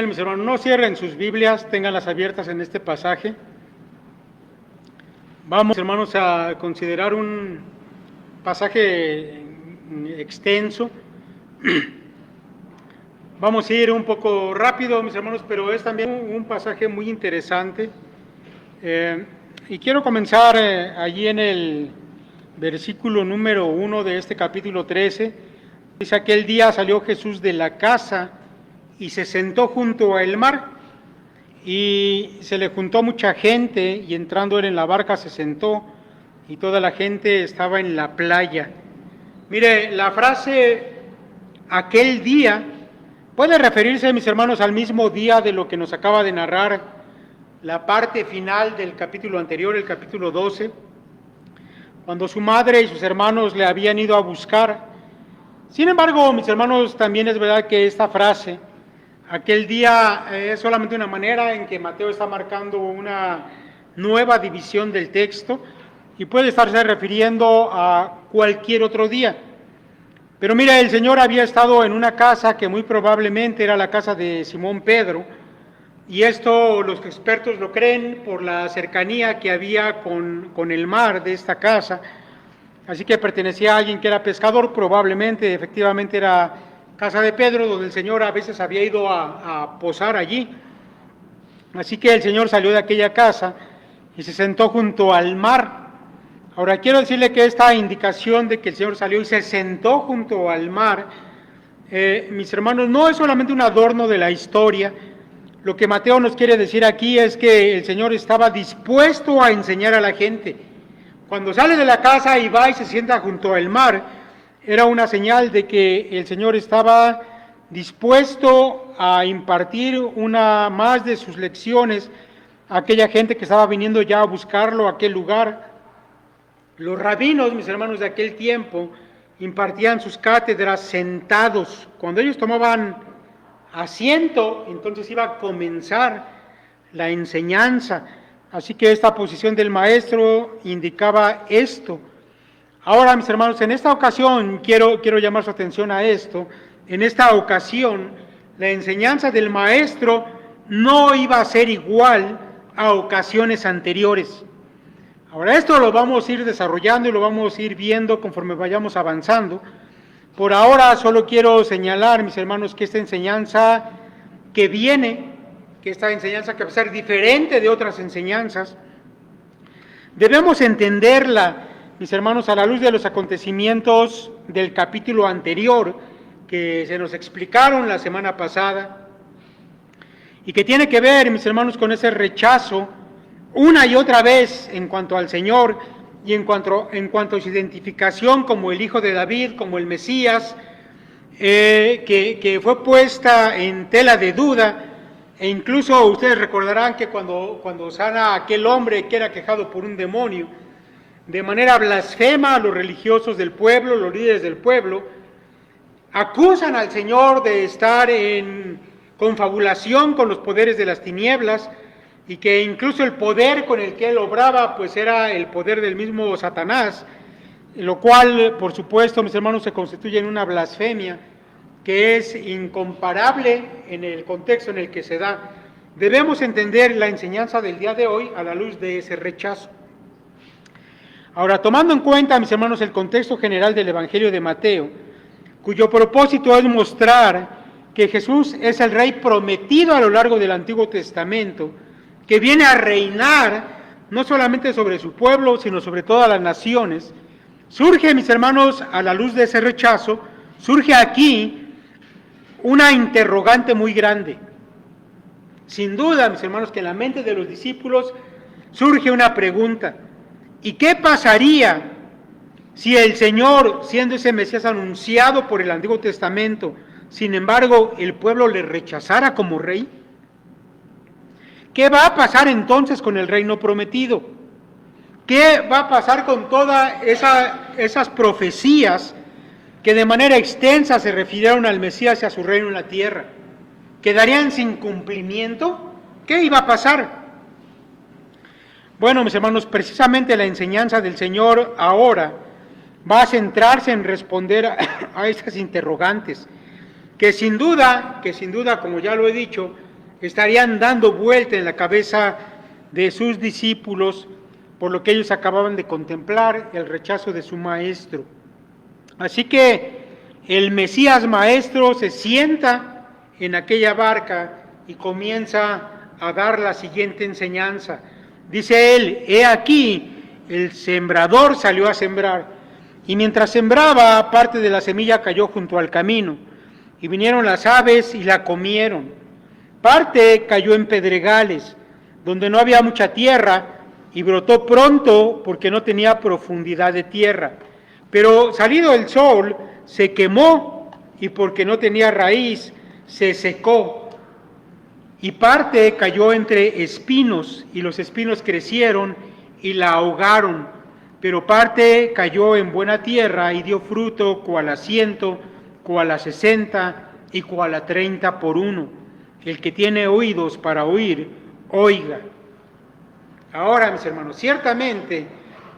Bien, mis hermanos, no cierren sus Biblias, ténganlas abiertas en este pasaje. Vamos, hermanos, a considerar un pasaje extenso. Vamos a ir un poco rápido, mis hermanos, pero es también un pasaje muy interesante. Y quiero comenzar allí en el versículo número 1 de este capítulo 13. Dice: aquel día salió Jesús de la casa y se sentó junto al mar, y se le juntó mucha gente, y entrando él en la barca se sentó, y toda la gente estaba en la playa. Mire, la frase aquel día puede referirse, mis hermanos, al mismo día de lo que nos acaba de narrar la parte final del capítulo anterior, el capítulo 12, cuando su madre y sus hermanos le habían ido a buscar. Sin embargo, mis hermanos, también es verdad que esta frase, aquel día, es solamente una manera en que Mateo está marcando una nueva división del texto y puede estarse refiriendo a cualquier otro día. Pero mira, el Señor había estado en una casa que muy probablemente era la casa de Simón Pedro, y esto los expertos lo creen por la cercanía que había con el mar de esta casa. Así que pertenecía a alguien que era pescador, probablemente, efectivamente era casa de Pedro, donde el Señor a veces había ido a posar allí. Así que el Señor salió de aquella casa y se sentó junto al mar. Ahora, quiero decirle que esta indicación de que el Señor salió y se sentó junto al mar, mis hermanos, no es solamente un adorno de la historia. Lo que Mateo nos quiere decir aquí es que el Señor estaba dispuesto a enseñar a la gente. Cuando sale de la casa y va y se sienta junto al mar, era una señal de que el Señor estaba dispuesto a impartir una más de sus lecciones a aquella gente que estaba viniendo ya a buscarlo a aquel lugar. Los rabinos, mis hermanos, de aquel tiempo impartían sus cátedras sentados. Cuando ellos tomaban asiento, entonces iba a comenzar la enseñanza. Así que esta posición del maestro indicaba esto. Ahora, mis hermanos, en esta ocasión quiero llamar su atención a esto. En esta ocasión, la enseñanza del maestro no iba a ser igual a ocasiones anteriores. Ahora, esto lo vamos a ir desarrollando y lo vamos a ir viendo conforme vayamos avanzando. Por ahora solo quiero señalar, mis hermanos, que esta enseñanza que viene, que esta enseñanza que va a ser diferente de otras enseñanzas, debemos entenderla, mis hermanos, a la luz de los acontecimientos del capítulo anterior que se nos explicaron la semana pasada y que tiene que ver, mis hermanos, con ese rechazo una y otra vez en cuanto al Señor y en cuanto a su identificación como el Hijo de David, como el Mesías, que fue puesta en tela de duda. E incluso ustedes recordarán que cuando sana a aquel hombre que era quejado por un demonio, de manera blasfema, los religiosos del pueblo, los líderes del pueblo, acusan al Señor de estar en confabulación con los poderes de las tinieblas, y que incluso el poder con el que él obraba pues era el poder del mismo Satanás, lo cual, por supuesto, mis hermanos, se constituye en una blasfemia que es incomparable en el contexto en el que se da. Debemos entender la enseñanza del día de hoy a la luz de ese rechazo. Ahora, tomando en cuenta, mis hermanos, el contexto general del Evangelio de Mateo, cuyo propósito es mostrar que Jesús es el Rey prometido a lo largo del Antiguo Testamento, que viene a reinar no solamente sobre su pueblo, sino sobre todas las naciones, surge, mis hermanos, a la luz de ese rechazo, surge aquí una interrogante muy grande. Sin duda, mis hermanos, que en la mente de los discípulos surge una pregunta: ¿y qué pasaría si el Señor, siendo ese Mesías anunciado por el Antiguo Testamento, sin embargo, el pueblo le rechazara como rey? ¿Qué va a pasar entonces con el reino prometido? ¿Qué va a pasar con todas esas profecías que de manera extensa se refirieron al Mesías y a su reino en la tierra? ¿Quedarían sin cumplimiento? ¿Qué iba a pasar? Bueno, mis hermanos, precisamente la enseñanza del Señor ahora va a centrarse en responder a estas interrogantes, que sin duda, como ya lo he dicho, estarían dando vuelta en la cabeza de sus discípulos por lo que ellos acababan de contemplar, el rechazo de su maestro. Así que el Mesías maestro se sienta en aquella barca y comienza a dar la siguiente enseñanza. Dice él: he aquí, el sembrador salió a sembrar, y mientras sembraba, parte de la semilla cayó junto al camino, y vinieron las aves y la comieron. Parte cayó en pedregales, donde no había mucha tierra, y brotó pronto porque no tenía profundidad de tierra. Pero salido el sol, se quemó, y porque no tenía raíz, se secó. Y parte cayó entre espinos, y los espinos crecieron y la ahogaron. Pero parte cayó en buena tierra y dio fruto, cual a 100, cual a 60 y cual a 30 por uno. El que tiene oídos para oír, oiga. Ahora, mis hermanos, ciertamente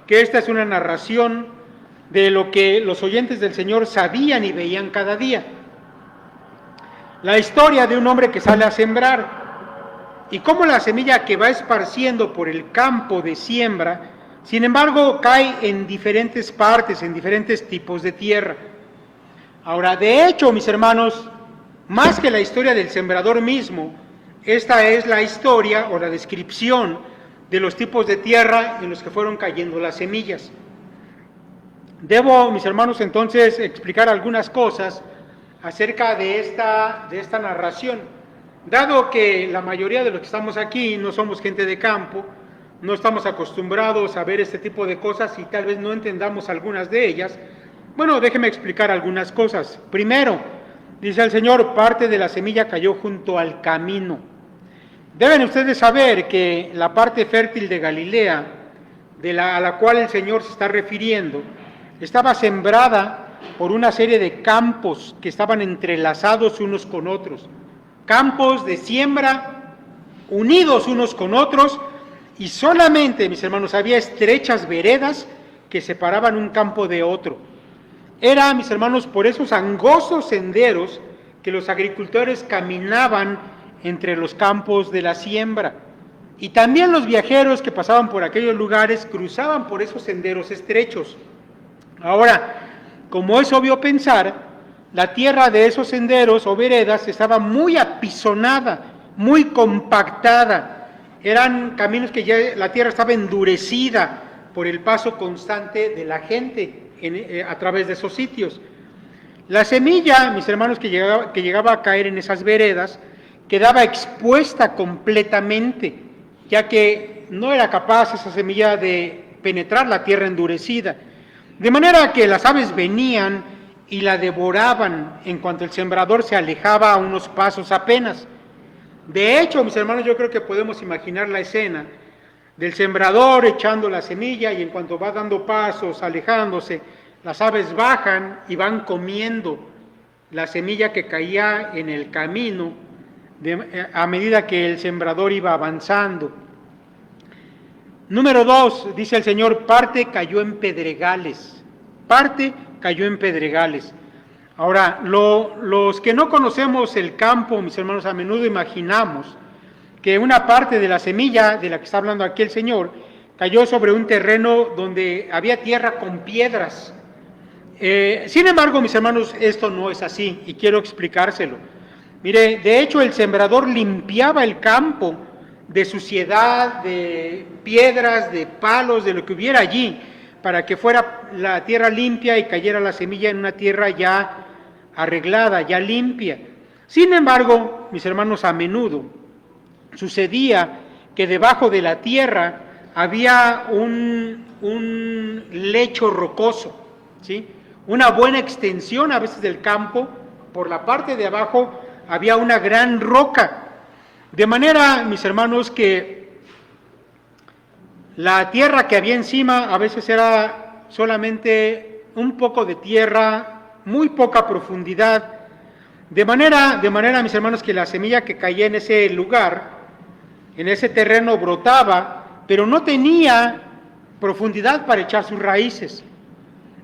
que esta es una narración de lo que los oyentes del Señor sabían y veían cada día. La historia de un hombre que sale a sembrar y cómo la semilla que va esparciendo por el campo de siembra, sin embargo, cae en diferentes partes, en diferentes tipos de tierra. Ahora, de hecho, mis hermanos, más que la historia del sembrador mismo, esta es la historia o la descripción de los tipos de tierra en los que fueron cayendo las semillas. Debo, mis hermanos, entonces explicar algunas cosas acerca de esta narración, dado que la mayoría de los que estamos aquí no somos gente de campo, no estamos acostumbrados a ver este tipo de cosas y tal vez no entendamos algunas de ellas. Bueno, déjeme explicar algunas cosas. Primero, dice el Señor, parte de la semilla cayó junto al camino. Deben ustedes saber que la parte fértil de Galilea, a la cual el Señor se está refiriendo, estaba sembrada por una serie de campos que estaban entrelazados unos con otros. Campos de siembra unidos unos con otros, y solamente, mis hermanos, había estrechas veredas que separaban un campo de otro. Era, mis hermanos, por esos angostos senderos que los agricultores caminaban entre los campos de la siembra. Y también los viajeros que pasaban por aquellos lugares cruzaban por esos senderos estrechos. Ahora, como es obvio pensar, la tierra de esos senderos o veredas estaba muy apisonada, muy compactada. Eran caminos que ya la tierra estaba endurecida por el paso constante de la gente a través de esos sitios. La semilla, mis hermanos, que llegaba a caer en esas veredas, quedaba expuesta completamente, ya que no era capaz esa semilla de penetrar la tierra endurecida. De manera que las aves venían y la devoraban en cuanto el sembrador se alejaba a unos pasos apenas. De hecho, mis hermanos, yo creo que podemos imaginar la escena del sembrador echando la semilla y en cuanto va dando pasos, alejándose, las aves bajan y van comiendo la semilla que caía en el camino a medida que el sembrador iba avanzando. Número 2, dice el Señor, parte cayó en pedregales. Parte cayó en pedregales. Ahora, los que no conocemos el campo, mis hermanos, a menudo imaginamos que una parte de la semilla de la que está hablando aquí el Señor cayó sobre un terreno donde había tierra con piedras. Sin embargo, mis hermanos, esto no es así y quiero explicárselo. Mire, de hecho el sembrador limpiaba el campo de suciedad, de piedras, de palos, de lo que hubiera allí, para que fuera la tierra limpia y cayera la semilla en una tierra ya arreglada, ya limpia. Sin embargo, mis hermanos, a menudo sucedía que debajo de la tierra había un lecho rocoso, ¿sí? Una buena extensión a veces del campo, por la parte de abajo había una gran roca, de manera, mis hermanos, que la tierra que había encima a veces era solamente un poco de tierra, muy poca profundidad, de manera, mis hermanos, que la semilla que caía en ese lugar, en ese terreno, brotaba, pero no tenía profundidad para echar sus raíces.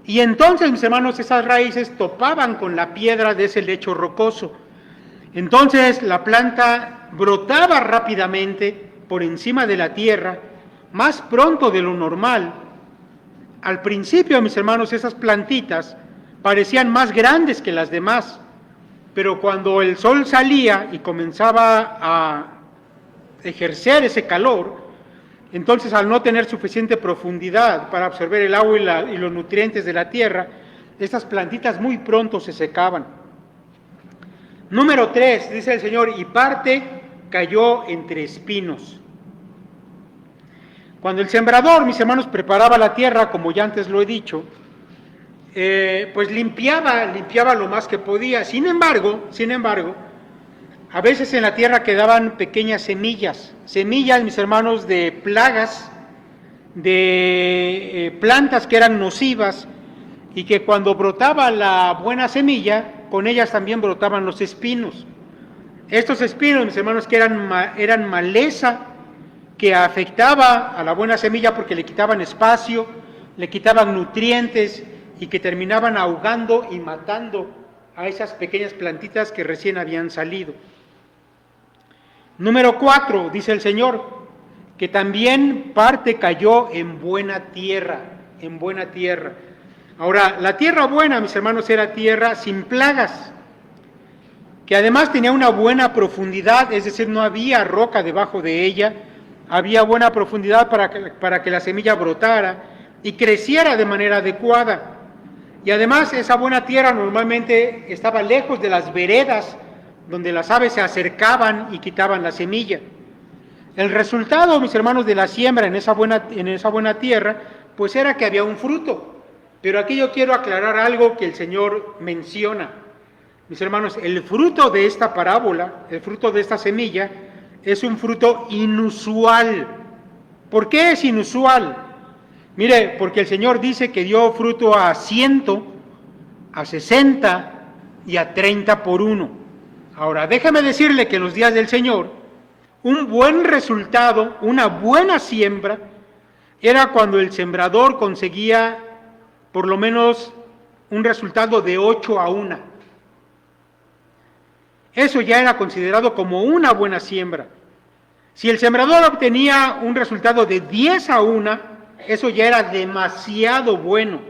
Y entonces, mis hermanos, esas raíces topaban con la piedra de ese lecho rocoso. Entonces la planta brotaba rápidamente por encima de la tierra, más pronto de lo normal. Al principio, mis hermanos, esas plantitas parecían más grandes que las demás, pero cuando el sol salía y comenzaba a ejercer ese calor, entonces al no tener suficiente profundidad para absorber el agua y los nutrientes de la tierra, estas plantitas muy pronto se secaban. Número 3, dice el Señor, y parte cayó entre espinos. Cuando el sembrador, mis hermanos, preparaba la tierra, como ya antes lo he dicho, pues limpiaba lo más que podía. Sin embargo, a veces en la tierra quedaban pequeñas semillas, mis hermanos, de plagas, de plantas que eran nocivas, y que cuando brotaba la buena semilla, con ellas también brotaban los espinos. Estos espinos, mis hermanos, que eran maleza, que afectaba a la buena semilla porque le quitaban espacio, le quitaban nutrientes, y que terminaban ahogando y matando a esas pequeñas plantitas que recién habían salido. Número 4, dice el Señor, que también parte cayó en buena tierra, en buena tierra. Ahora, la tierra buena, mis hermanos, era tierra sin plagas, que además tenía una buena profundidad, es decir, no había roca debajo de ella, había buena profundidad para que la semilla brotara y creciera de manera adecuada. Y además esa buena tierra normalmente estaba lejos de las veredas donde las aves se acercaban y quitaban la semilla. El resultado, mis hermanos, de la siembra en esa buena tierra, pues era que había un fruto. Pero aquí yo quiero aclarar algo que el Señor menciona. Mis hermanos, el fruto de esta parábola, el fruto de esta semilla, es un fruto inusual. ¿Por qué es inusual? Mire, porque el Señor dice que dio fruto a 100, a 60 y a 30 por uno. Ahora, déjame decirle que en los días del Señor, un buen resultado, una buena siembra, era cuando el sembrador conseguía por lo menos un resultado de 8 a 1. Eso ya era considerado como una buena siembra. Si el sembrador obtenía un resultado de 10 a 1, eso ya era demasiado bueno.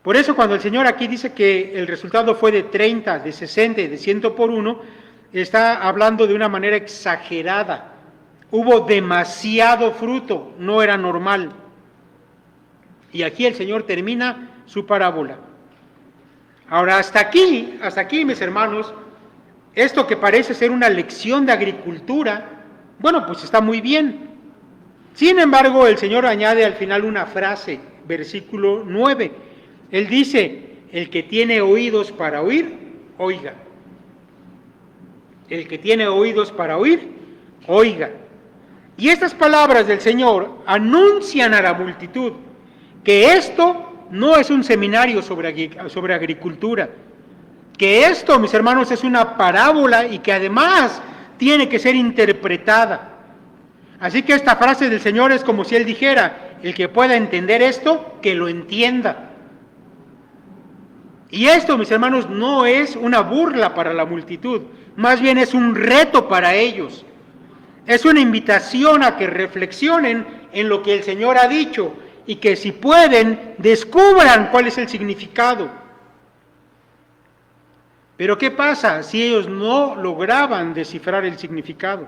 Por eso cuando el Señor aquí dice que el resultado fue de 30, de 60 y de 100 por 1, está hablando de una manera exagerada. Hubo demasiado fruto, no era normal. Y aquí el Señor termina su parábola. Ahora, hasta aquí, mis hermanos, esto que parece ser una lección de agricultura, bueno, pues está muy bien. Sin embargo, el Señor añade al final una frase, versículo 9. Él dice, el que tiene oídos para oír, oiga. El que tiene oídos para oír, oiga. Y estas palabras del Señor anuncian a la multitud que esto no es un seminario sobre agricultura, que esto, mis hermanos, es una parábola y que además tiene que ser interpretada. Así que esta frase del Señor es como si Él dijera, el que pueda entender esto, que lo entienda. Y esto, mis hermanos, no es una burla para la multitud, más bien es un reto para ellos. Es una invitación a que reflexionen en lo que el Señor ha dicho y que si pueden, descubran cuál es el significado. Pero ¿qué pasa si ellos no lograban descifrar el significado?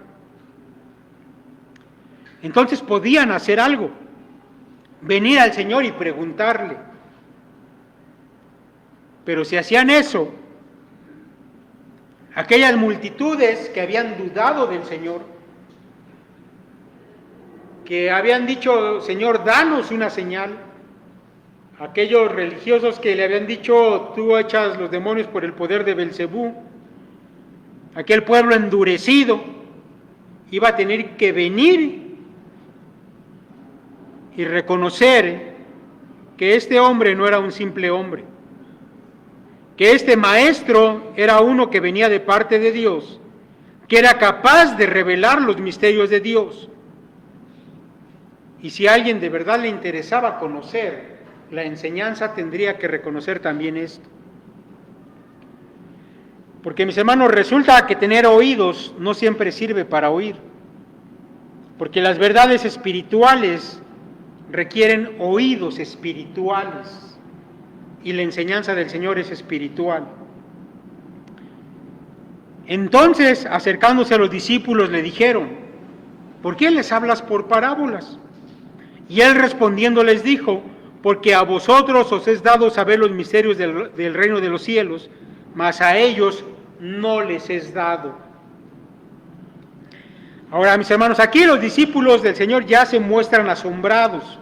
Entonces podían hacer algo, venir al Señor y preguntarle. Pero si hacían eso, aquellas multitudes que habían dudado del Señor, que habían dicho, Señor, danos una señal, aquellos religiosos que le habían dicho, tú echas los demonios por el poder de Belcebú, aquel pueblo endurecido iba a tener que venir y reconocer que este hombre no era un simple hombre, que este maestro era uno que venía de parte de Dios, que era capaz de revelar los misterios de Dios. Y si a alguien de verdad le interesaba conocer la enseñanza, tendría que reconocer también esto. Porque, mis hermanos, resulta que tener oídos no siempre sirve para oír. Porque las verdades espirituales requieren oídos espirituales. Y la enseñanza del Señor es espiritual. Entonces, acercándose a los discípulos, le dijeron: ¿por qué les hablas por parábolas? Y él respondiendo les dijo: porque a vosotros os es dado saber los misterios del reino de los cielos, mas a ellos no les es dado. Ahora, mis hermanos, aquí los discípulos del Señor ya se muestran asombrados,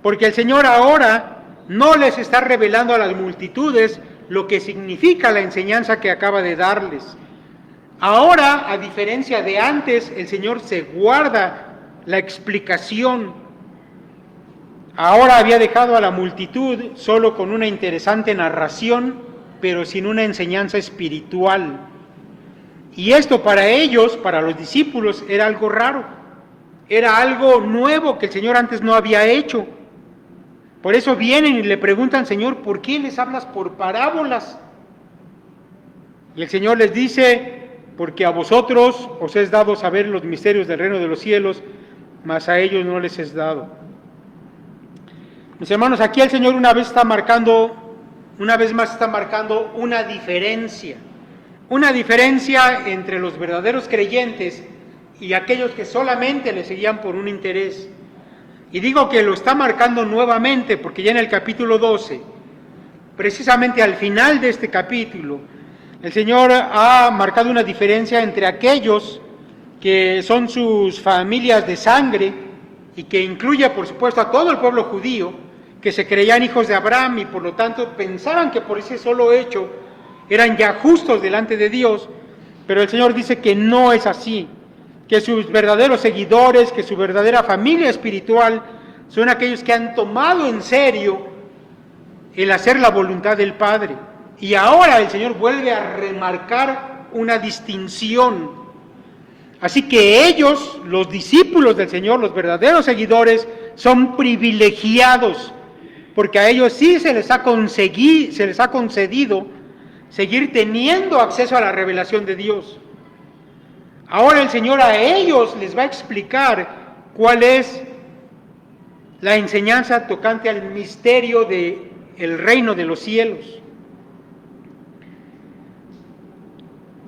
porque el Señor ahora no les está revelando a las multitudes lo que significa la enseñanza que acaba de darles. Ahora, a diferencia de antes, el Señor se guarda la explicación. Ahora había dejado a la multitud solo con una interesante narración, pero sin una enseñanza espiritual. Y esto para ellos, para los discípulos, era algo raro. Era algo nuevo que el Señor antes no había hecho. Por eso vienen y le preguntan: Señor, ¿por qué les hablas por parábolas? Y el Señor les dice: porque a vosotros os es dado saber los misterios del reino de los cielos, mas a ellos no les es dado. Mis hermanos, aquí el Señor una vez más está marcando una diferencia entre los verdaderos creyentes y aquellos que solamente le seguían por un interés. Y digo que lo está marcando nuevamente porque ya en el capítulo 12, precisamente al final de este capítulo, el Señor ha marcado una diferencia entre aquellos que son sus familias de sangre y que incluye, por supuesto, a todo el pueblo judío, que se creían hijos de Abraham y por lo tanto pensaban que por ese solo hecho eran ya justos delante de Dios, pero el Señor dice que no es así, que sus verdaderos seguidores, que su verdadera familia espiritual son aquellos que han tomado en serio el hacer la voluntad del Padre. Y ahora el Señor vuelve a remarcar una distinción. Así que ellos, los discípulos del Señor, los verdaderos seguidores, son privilegiados, porque a ellos sí se les ha concedido seguir teniendo acceso a la revelación de Dios. Ahora el Señor a ellos les va a explicar cuál es la enseñanza tocante al misterio del reino de los cielos.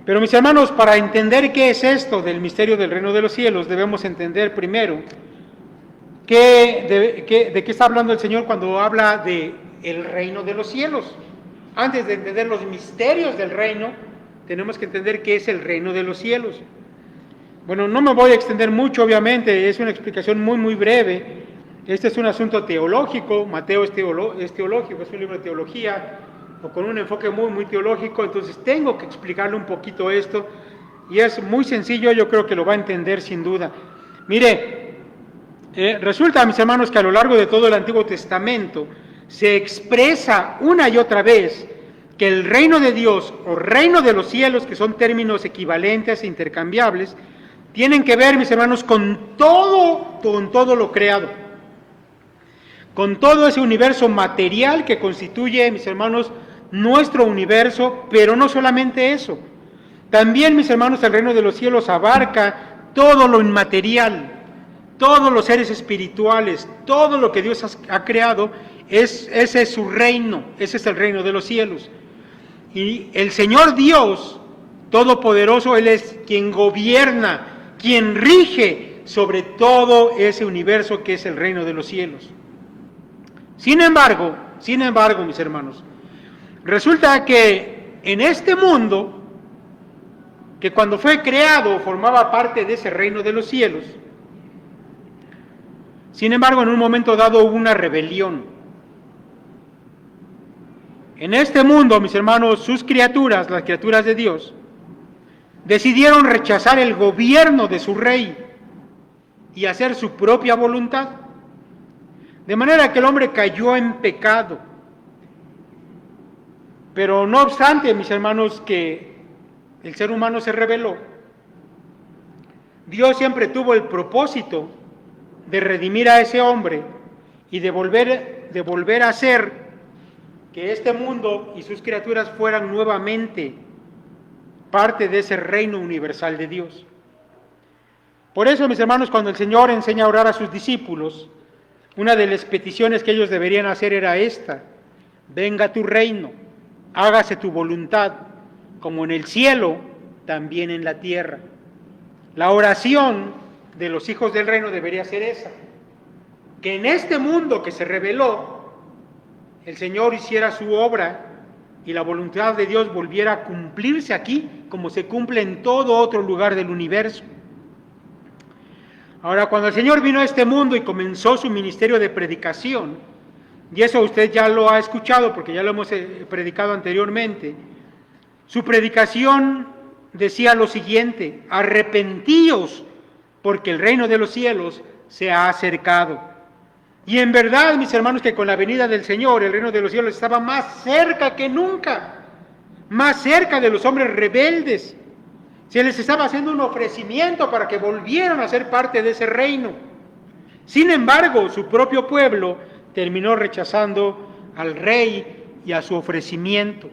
Pero mis hermanos, para entender qué es esto del misterio del reino de los cielos, debemos entender primero de qué está hablando el Señor cuando habla de el reino de los cielos. Antes de entender los misterios del reino, tenemos que entender qué es el reino de los cielos. Bueno, no me voy a extender mucho, obviamente, es una explicación muy breve. Este es un asunto teológico, Mateo es teológico, es un libro de teología, o con un enfoque muy teológico, entonces tengo que explicarle un poquito esto, y es muy sencillo, yo creo que lo va a entender sin duda. Mire, resulta, mis hermanos, que a lo largo de todo el Antiguo Testamento se expresa una y otra vez que el reino de Dios o reino de los cielos, que son términos equivalentes e intercambiables, tienen que ver, mis hermanos, con todo lo creado, con todo ese universo material que constituye, mis hermanos, nuestro universo, pero no solamente eso. También, mis hermanos, el reino de los cielos abarca todo lo inmaterial, todos los seres espirituales, todo lo que Dios ha creado, ese es su reino, ese es el reino de los cielos. Y el Señor Dios Todopoderoso, Él es quien gobierna, quien rige sobre todo ese universo que es el reino de los cielos. Sin embargo, mis hermanos, resulta que en este mundo, que cuando fue creado formaba parte de ese reino de los cielos, sin embargo, en un momento dado hubo una rebelión. En este mundo, mis hermanos, sus criaturas, las criaturas de Dios, decidieron rechazar el gobierno de su rey y hacer su propia voluntad. De manera que el hombre cayó en pecado. Pero no obstante, mis hermanos, que el ser humano se rebeló, Dios siempre tuvo el propósito de redimir a ese hombre y de volver a hacer que este mundo y sus criaturas fueran nuevamente parte de ese reino universal de Dios. Por eso, mis hermanos, cuando el Señor enseña a orar a sus discípulos, una de las peticiones que ellos deberían hacer era esta: venga tu reino, hágase tu voluntad, como en el cielo, también en la tierra. La oración de los hijos del reino debería ser esa: que en este mundo que se reveló, el Señor hiciera su obra y la voluntad de Dios volviera a cumplirse aquí, como se cumple en todo otro lugar del universo. Ahora, cuando el Señor vino a este mundo y comenzó su ministerio de predicación, y eso usted ya lo ha escuchado porque ya lo hemos predicado anteriormente, su predicación decía lo siguiente: arrepentíos, porque el reino de los cielos se ha acercado. Y en verdad, mis hermanos, que con la venida del Señor, el reino de los cielos estaba más cerca que nunca, más cerca de los hombres rebeldes. Se les estaba haciendo un ofrecimiento para que volvieran a ser parte de ese reino. Sin embargo, su propio pueblo terminó rechazando al rey y a su ofrecimiento.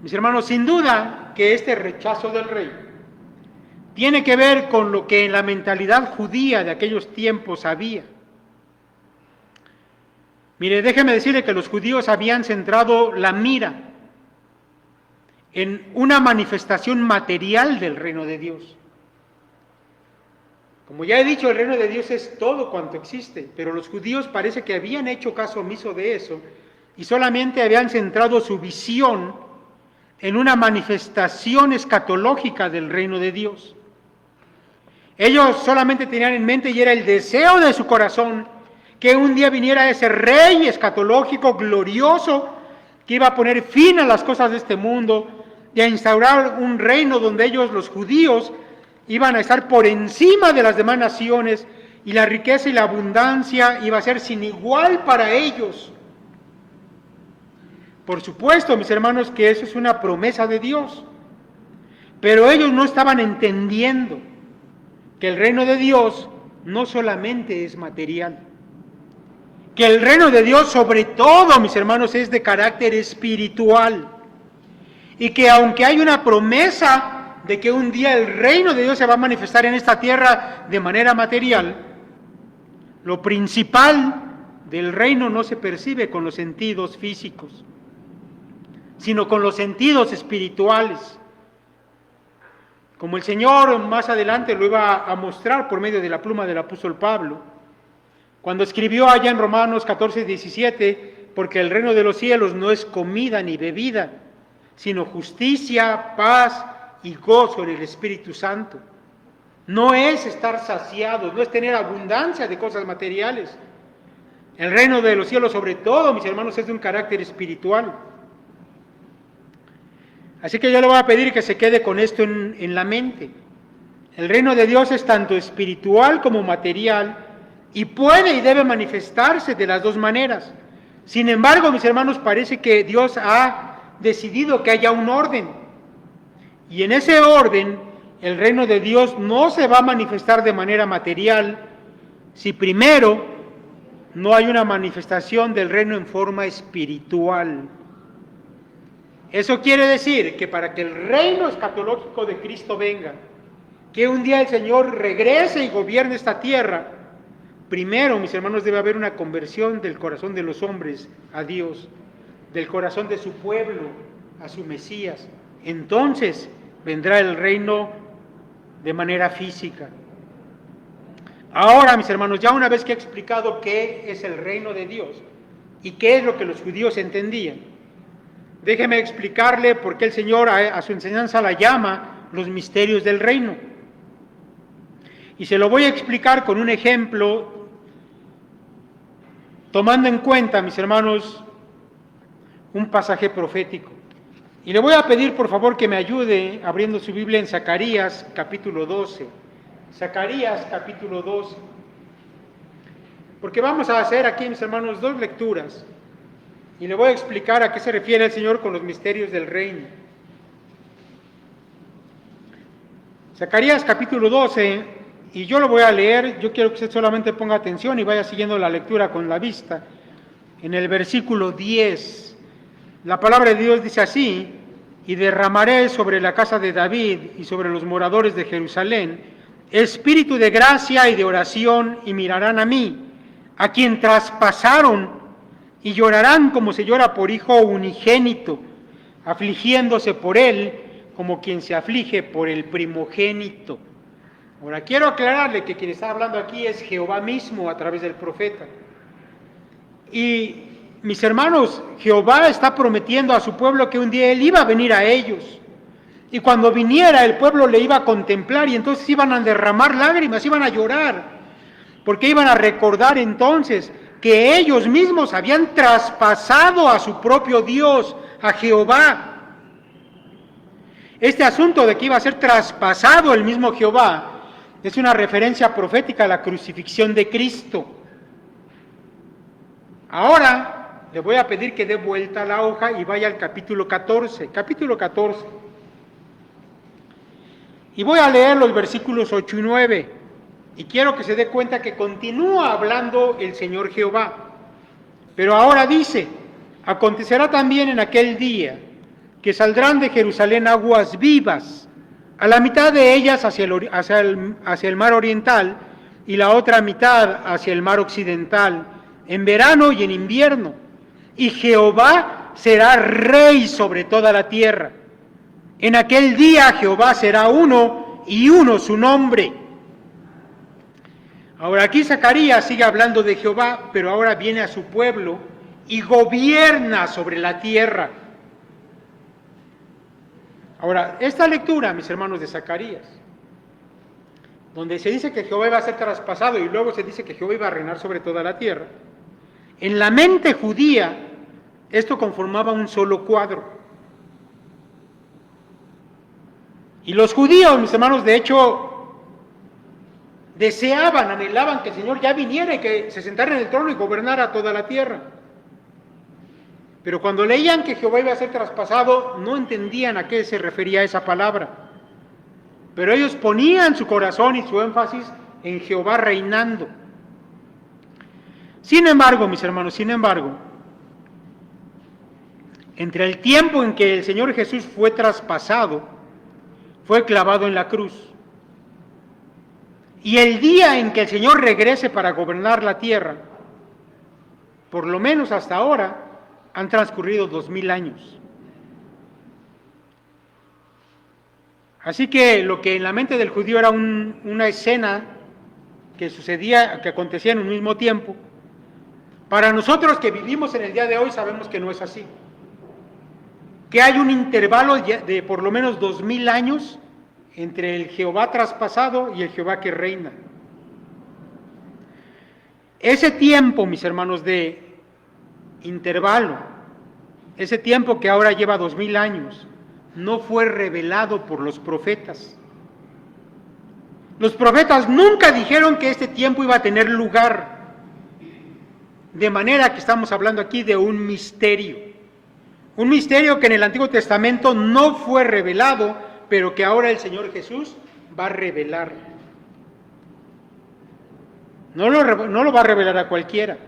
Mis hermanos, sin duda que este rechazo del rey tiene que ver con lo que en la mentalidad judía de aquellos tiempos había. Mire, déjeme decirle que los judíos habían centrado la mira en una manifestación material del reino de Dios. Como ya he dicho, el reino de Dios es todo cuanto existe, pero los judíos parece que habían hecho caso omiso de eso y solamente habían centrado su visión en una manifestación escatológica del reino de Dios. Ellos solamente tenían en mente, y era el deseo de su corazón, que un día viniera ese rey escatológico glorioso que iba a poner fin a las cosas de este mundo y a instaurar un reino donde ellos, los judíos, iban a estar por encima de las demás naciones y la riqueza y la abundancia iba a ser sin igual para ellos. Por supuesto, mis hermanos, que eso es una promesa de Dios, pero ellos no estaban entendiendo que el reino de Dios no solamente es material, que el reino de Dios sobre todo, mis hermanos, es de carácter espiritual, y que aunque hay una promesa de que un día el reino de Dios se va a manifestar en esta tierra de manera material, lo principal del reino no se percibe con los sentidos físicos, sino con los sentidos espirituales, como el Señor más adelante lo iba a mostrar por medio de la pluma del apóstol Pablo, cuando escribió allá en Romanos 14:17, porque el reino de los cielos no es comida ni bebida, sino justicia, paz y gozo en el Espíritu Santo. No es estar saciados, no es tener abundancia de cosas materiales. El reino de los cielos, sobre todo, mis hermanos, es de un carácter espiritual. Así que yo le voy a pedir que se quede con esto en la mente. El reino de Dios es tanto espiritual como material y puede y debe manifestarse de las dos maneras. Sin embargo, mis hermanos, parece que Dios ha decidido que haya un orden. Y en ese orden, el reino de Dios no se va a manifestar de manera material si primero no hay una manifestación del reino en forma espiritual. Eso quiere decir que para que el reino escatológico de Cristo venga, que un día el Señor regrese y gobierne esta tierra, primero, mis hermanos, debe haber una conversión del corazón de los hombres a Dios, del corazón de su pueblo a su Mesías. Entonces vendrá el reino de manera física. Ahora, mis hermanos, ya una vez que he explicado qué es el reino de Dios y qué es lo que los judíos entendían, déjeme explicarle por qué el Señor a su enseñanza la llama los misterios del reino. Y se lo voy a explicar con un ejemplo, tomando en cuenta, mis hermanos, un pasaje profético. Y le voy a pedir, por favor, que me ayude abriendo su Biblia en Zacarías, capítulo 12. Zacarías, capítulo 12. Porque vamos a hacer aquí, mis hermanos, dos lecturas. Y le voy a explicar a qué se refiere el Señor con los misterios del reino. Zacarías capítulo 12, y yo lo voy a leer, yo quiero que usted solamente ponga atención y vaya siguiendo la lectura con la vista. En el versículo 10, La palabra de Dios dice así: y derramaré sobre la casa de David y sobre los moradores de Jerusalén espíritu de gracia y de oración, y mirarán a mí, a quien traspasaron, y llorarán como se llora por hijo unigénito, afligiéndose por él como quien se aflige por el primogénito. Ahora quiero aclararle que quien está hablando aquí es Jehová mismo a través del profeta. Y mis hermanos, Jehová está prometiendo a su pueblo que un día Él iba a venir a ellos. Y cuando viniera, el pueblo le iba a contemplar, y entonces iban a derramar lágrimas, iban a llorar, porque iban a recordar entonces que ellos mismos habían traspasado a su propio Dios, a Jehová. Este asunto de que iba a ser traspasado el mismo Jehová es una referencia profética a la crucifixión de Cristo. Ahora le voy a pedir que dé vuelta a la hoja y vaya al capítulo 14. Capítulo 14. Y voy a leer los versículos 8 y 9. Y quiero que se dé cuenta que continúa hablando el Señor Jehová. Pero ahora dice: acontecerá también en aquel día que saldrán de Jerusalén aguas vivas, a la mitad de ellas hacia el mar oriental y la otra mitad hacia el mar occidental, en verano y en invierno. Y Jehová será rey sobre toda la tierra. En aquel día Jehová será uno y uno su nombre. Ahora aquí Zacarías sigue hablando de Jehová, pero ahora viene a su pueblo y gobierna sobre la tierra. Ahora, esta lectura, mis hermanos, de Zacarías, donde se dice que Jehová iba a ser traspasado y luego se dice que Jehová iba a reinar sobre toda la tierra, en la mente judía esto conformaba un solo cuadro. Y los judíos, mis hermanos, de hecho, deseaban, anhelaban que el Señor ya viniera y que se sentara en el trono y gobernara toda la tierra. Pero cuando leían que Jehová iba a ser traspasado, no entendían a qué se refería esa palabra. Pero ellos ponían su corazón y su énfasis en Jehová reinando. Sin embargo, mis hermanos, entre el tiempo en que el Señor Jesús fue traspasado, fue clavado en la cruz, y el día en que el Señor regrese para gobernar la tierra, por lo menos hasta ahora, han transcurrido 2000 años. Así que lo que en la mente del judío era una escena que sucedía, que acontecía en un mismo tiempo, para nosotros que vivimos en el día de hoy sabemos que no es así. Que hay un intervalo de por lo menos 2000 años entre el Jehová traspasado y el Jehová que reina. Ese tiempo, mis hermanos, de intervalo, ese tiempo que ahora lleva 2000 años, no fue revelado por los profetas. Los profetas nunca dijeron que este tiempo iba a tener lugar, de manera que estamos hablando aquí de un misterio que en el Antiguo Testamento no fue revelado, pero que ahora el Señor Jesús va a revelar. No lo va a revelar a cualquiera,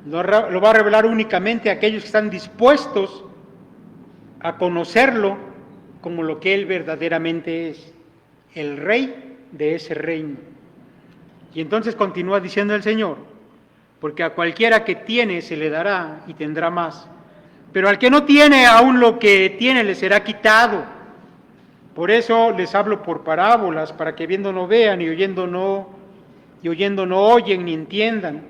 lo va a revelar únicamente a aquellos que están dispuestos a conocerlo como lo que Él verdaderamente es, el Rey de ese reino. Y entonces continúa diciendo el Señor: porque a cualquiera que tiene se le dará y tendrá más, pero al que no tiene, aún lo que tiene le será quitado. Por eso les hablo por parábolas, para que viendo no vean y oyendo no oyen ni entiendan,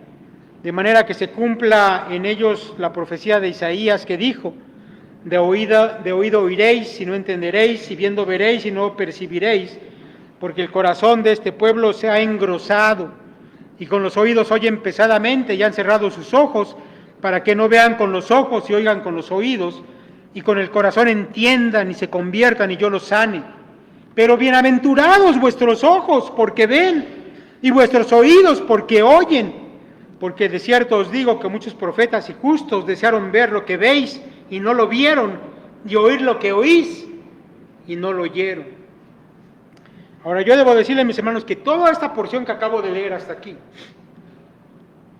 de manera que se cumpla en ellos la profecía de Isaías, que dijo: de oído oiréis y no entenderéis, y viendo veréis y no percibiréis, porque el corazón de este pueblo se ha engrosado, y con los oídos oyen pesadamente, y han cerrado sus ojos, para que no vean con los ojos y oigan con los oídos, y con el corazón entiendan y se conviertan y yo los sane. Pero bienaventurados vuestros ojos porque ven, y vuestros oídos porque oyen, porque de cierto os digo que muchos profetas y justos desearon ver lo que veis y no lo vieron, y oír lo que oís y no lo oyeron. Ahora yo debo decirles, mis hermanos, que toda esta porción que acabo de leer hasta aquí,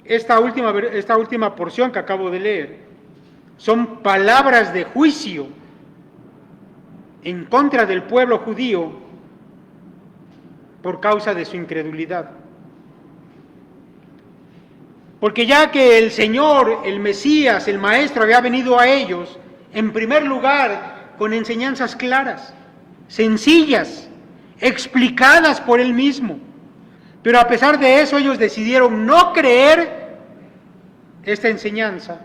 esta última porción que acabo de leer, son palabras de juicio en contra del pueblo judío por causa de su incredulidad. Porque ya que el Señor, el Mesías, el Maestro había venido a ellos, en primer lugar, con enseñanzas claras, sencillas, explicadas por Él mismo. Pero a pesar de eso, ellos decidieron no creer esta enseñanza.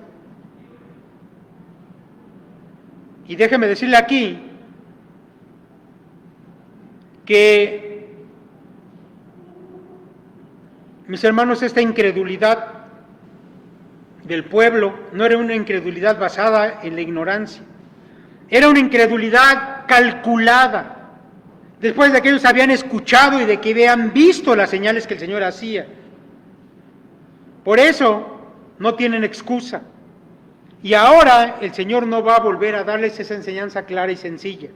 Y déjeme decirle aquí que, mis hermanos, esta incredulidad del pueblo no era una incredulidad basada en la ignorancia, era una incredulidad calculada, después de que ellos habían escuchado y de que habían visto las señales que el Señor hacía. Por eso no tienen excusa. Y ahora el Señor no va a volver a darles esa enseñanza clara y sencilla.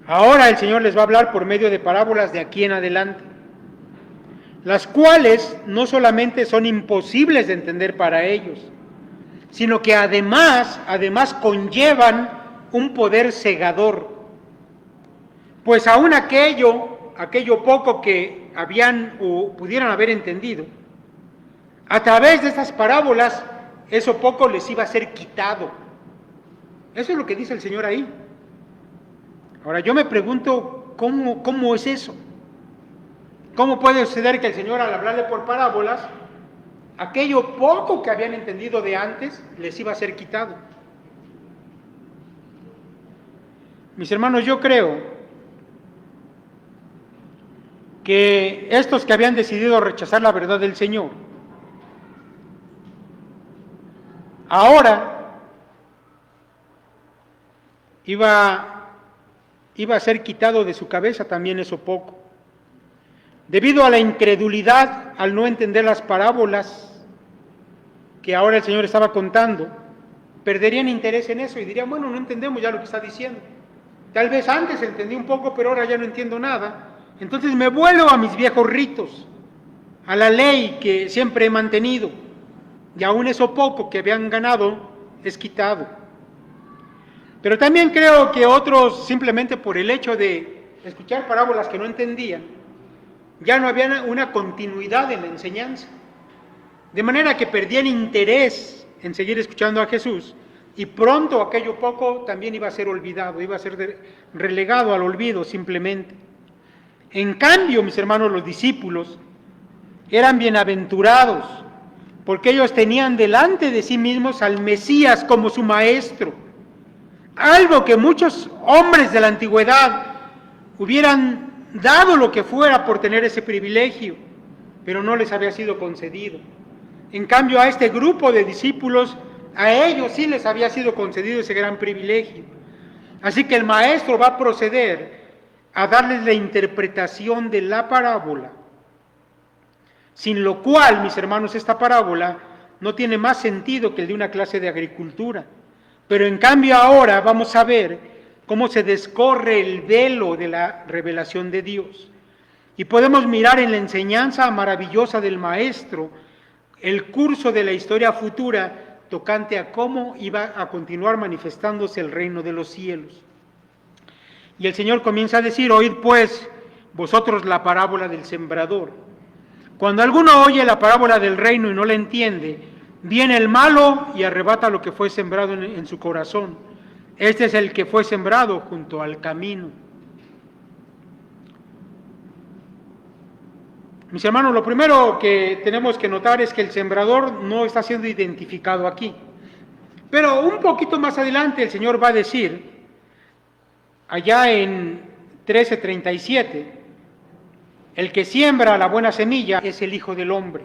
Ahora el Señor les va a hablar por medio de parábolas de aquí en adelante, las cuales no solamente son imposibles de entender para ellos, sino que además conllevan un poder cegador. Pues aún aquello poco que habían o pudieran haber entendido, a través de estas parábolas, eso poco les iba a ser quitado. Eso es lo que dice el Señor ahí. Ahora yo me pregunto, ¿cómo es eso? ¿Cómo puede suceder que el Señor, al hablarle por parábolas, aquello poco que habían entendido de antes les iba a ser quitado? Mis hermanos, yo creo que estos que habían decidido rechazar la verdad del Señor, ahora iba a ser quitado de su cabeza también eso poco. Debido a la incredulidad, al no entender las parábolas que ahora el Señor estaba contando, perderían interés en eso y dirían, bueno, no entendemos ya lo que está diciendo. Tal vez antes entendí un poco, pero ahora ya no entiendo nada. Entonces me vuelvo a mis viejos ritos, a la ley que siempre he mantenido, y aún eso poco que habían ganado es quitado. Pero también creo que otros, simplemente por el hecho de escuchar parábolas que no entendían, ya no había una continuidad en la enseñanza, de manera que perdían interés en seguir escuchando a Jesús, y pronto aquello poco también iba a ser olvidado, iba a ser relegado al olvido simplemente. En cambio, mis hermanos, los discípulos eran bienaventurados, porque ellos tenían delante de sí mismos al Mesías como su maestro, algo que muchos hombres de la antigüedad hubieran dado lo que fuera por tener ese privilegio, pero no les había sido concedido. En cambio, a este grupo de discípulos, a ellos sí les había sido concedido ese gran privilegio. Así que el maestro va a proceder a darles la interpretación de la parábola, sin lo cual, mis hermanos, esta parábola no tiene más sentido que el de una clase de agricultura. Pero en cambio ahora vamos a ver cómo se descorre el velo de la revelación de Dios. Y podemos mirar en la enseñanza maravillosa del Maestro el curso de la historia futura tocante a cómo iba a continuar manifestándose el reino de los cielos. Y el Señor comienza a decir, oíd pues vosotros la parábola del sembrador. Cuando alguno oye la parábola del reino y no la entiende, viene el malo y arrebata lo que fue sembrado en su corazón. Este es el que fue sembrado junto al camino. Mis hermanos, lo primero que tenemos que notar es que el sembrador no está siendo identificado aquí. Pero un poquito más adelante el Señor va a decir, allá en 13:37, el que siembra la buena semilla es el Hijo del Hombre.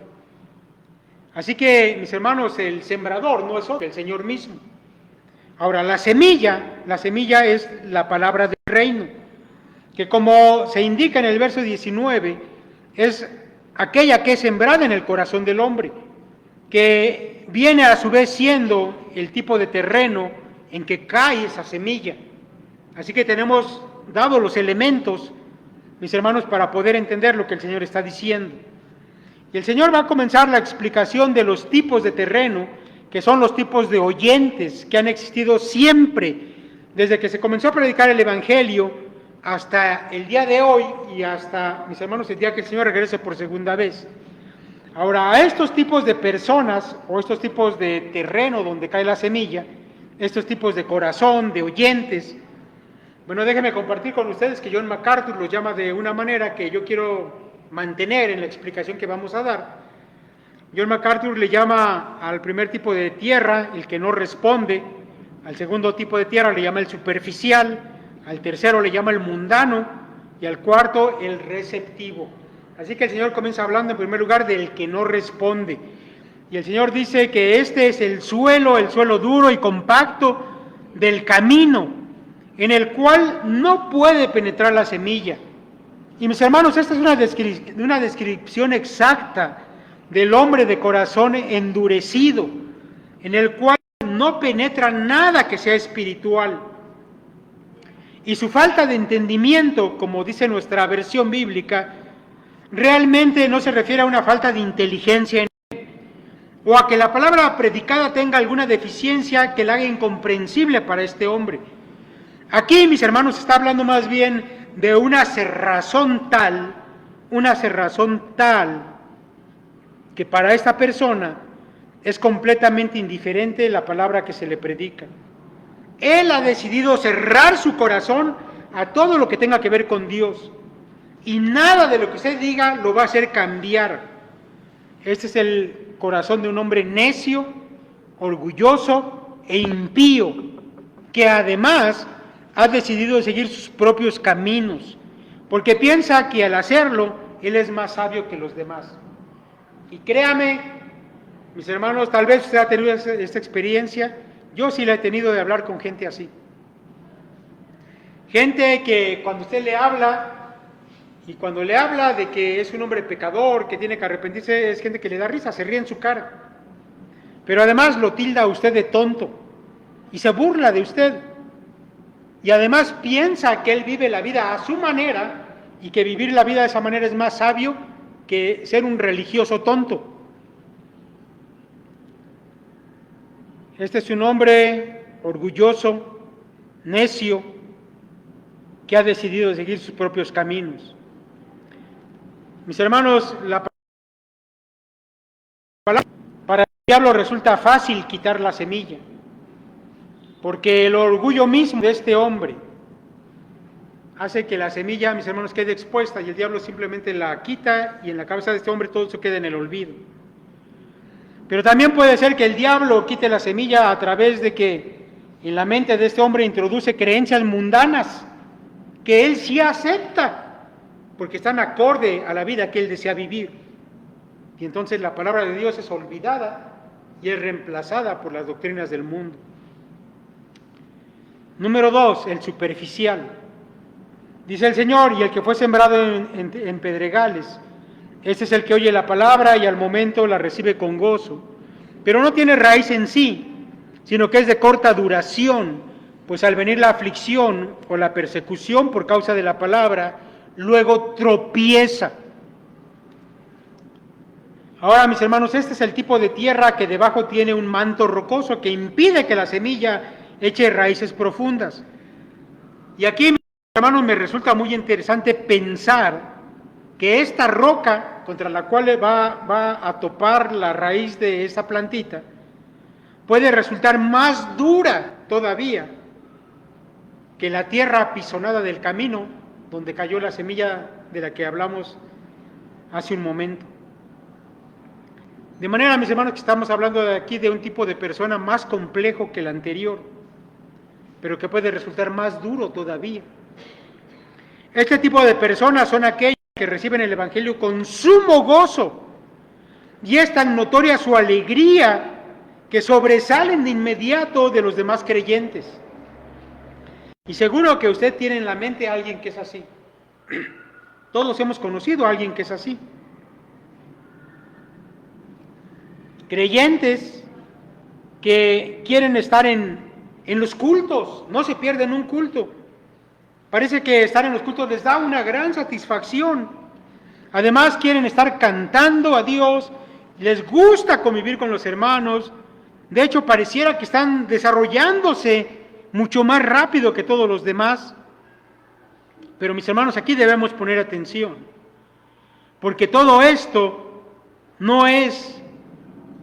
Así que, mis hermanos, el sembrador no es otro, el Señor mismo. Ahora, la semilla es la palabra del reino, que como se indica en el verso 19, es aquella que es sembrada en el corazón del hombre, que viene a su vez siendo el tipo de terreno en que cae esa semilla. Así que tenemos dado los elementos, mis hermanos, para poder entender lo que el Señor está diciendo. Y el Señor va a comenzar la explicación de los tipos de terreno, que son los tipos de oyentes que han existido siempre, desde que se comenzó a predicar el Evangelio hasta el día de hoy y hasta, mis hermanos, el día que el Señor regrese por segunda vez. Ahora, a estos tipos de personas, o estos tipos de terreno donde cae la semilla, estos tipos de corazón, de oyentes, bueno, déjenme compartir con ustedes que John MacArthur los llama de una manera que yo quiero mantener en la explicación que vamos a dar. John MacArthur le llama al primer tipo de tierra el que no responde, al segundo tipo de tierra le llama el superficial, al tercero le llama el mundano y al cuarto el receptivo. Así que el Señor comienza hablando en primer lugar del que no responde. Y el Señor dice que este es el suelo duro y compacto del camino, en el cual no puede penetrar la semilla. Y mis hermanos, esta es una descripción exacta del hombre de corazón endurecido, en el cual no penetra nada que sea espiritual. Y su falta de entendimiento, como dice nuestra versión bíblica, realmente no se refiere a una falta de inteligencia en él, o a que la palabra predicada tenga alguna deficiencia que la haga incomprensible para este hombre. Aquí, mis hermanos, está hablando más bien de una cerrazón tal, que para esta persona es completamente indiferente la palabra que se le predica. Él ha decidido cerrar su corazón a todo lo que tenga que ver con Dios, y nada de lo que usted diga lo va a hacer cambiar. Este es el corazón de un hombre necio, orgulloso e impío, que además ha decidido seguir sus propios caminos, porque piensa que al hacerlo, él es más sabio que los demás. Y créame, mis hermanos, tal vez usted ha tenido esta experiencia, yo sí la he tenido de hablar con gente así. Gente que cuando usted le habla, y cuando le habla de que es un hombre pecador, que tiene que arrepentirse, es gente que le da risa, se ríe en su cara. Pero además lo tilda a usted de tonto, y se burla de usted. Y además piensa que él vive la vida a su manera, y que vivir la vida de esa manera es más sabio que ser un religioso tonto. Este es un hombre orgulloso, necio, que ha decidido seguir sus propios caminos. Mis hermanos, para el diablo resulta fácil quitar la semilla, porque el orgullo mismo de este hombre hace que la semilla, mis hermanos, quede expuesta, y el diablo simplemente la quita, y en la cabeza de este hombre todo eso queda en el olvido. Pero también puede ser que el diablo quite la semilla a través de que en la mente de este hombre introduce creencias mundanas que él sí acepta, porque están acorde a la vida que él desea vivir. Y entonces la palabra de Dios es olvidada y es reemplazada por las doctrinas del mundo. Número 2, el superficial. Dice el Señor, y el que fue sembrado en pedregales, este es el que oye la palabra y al momento la recibe con gozo, pero no tiene raíz en sí, sino que es de corta duración, pues al venir la aflicción o la persecución por causa de la palabra, luego tropieza. Ahora, mis hermanos, este es el tipo de tierra que debajo tiene un manto rocoso que impide que la semilla eche raíces profundas. Y aquí, mis hermanos, me resulta muy interesante pensar que esta roca contra la cual va a topar la raíz de esta plantita puede resultar más dura todavía que la tierra apisonada del camino donde cayó la semilla de la que hablamos hace un momento. De manera, mis hermanos, que estamos hablando de aquí de un tipo de persona más complejo que el anterior, pero que puede resultar más duro todavía. Este tipo de personas son aquellas que reciben el Evangelio con sumo gozo, y es tan notoria su alegría que sobresalen de inmediato de los demás creyentes. Y seguro que usted tiene en la mente a alguien que es así. Todos hemos conocido a alguien que es así. Creyentes que quieren estar en los cultos, no se pierden un culto. Parece que estar en los cultos les da una gran satisfacción. Además quieren estar cantando a Dios, les gusta convivir con los hermanos. De hecho, pareciera que están desarrollándose mucho más rápido que todos los demás. Pero mis hermanos, aquí debemos poner atención, porque todo esto no es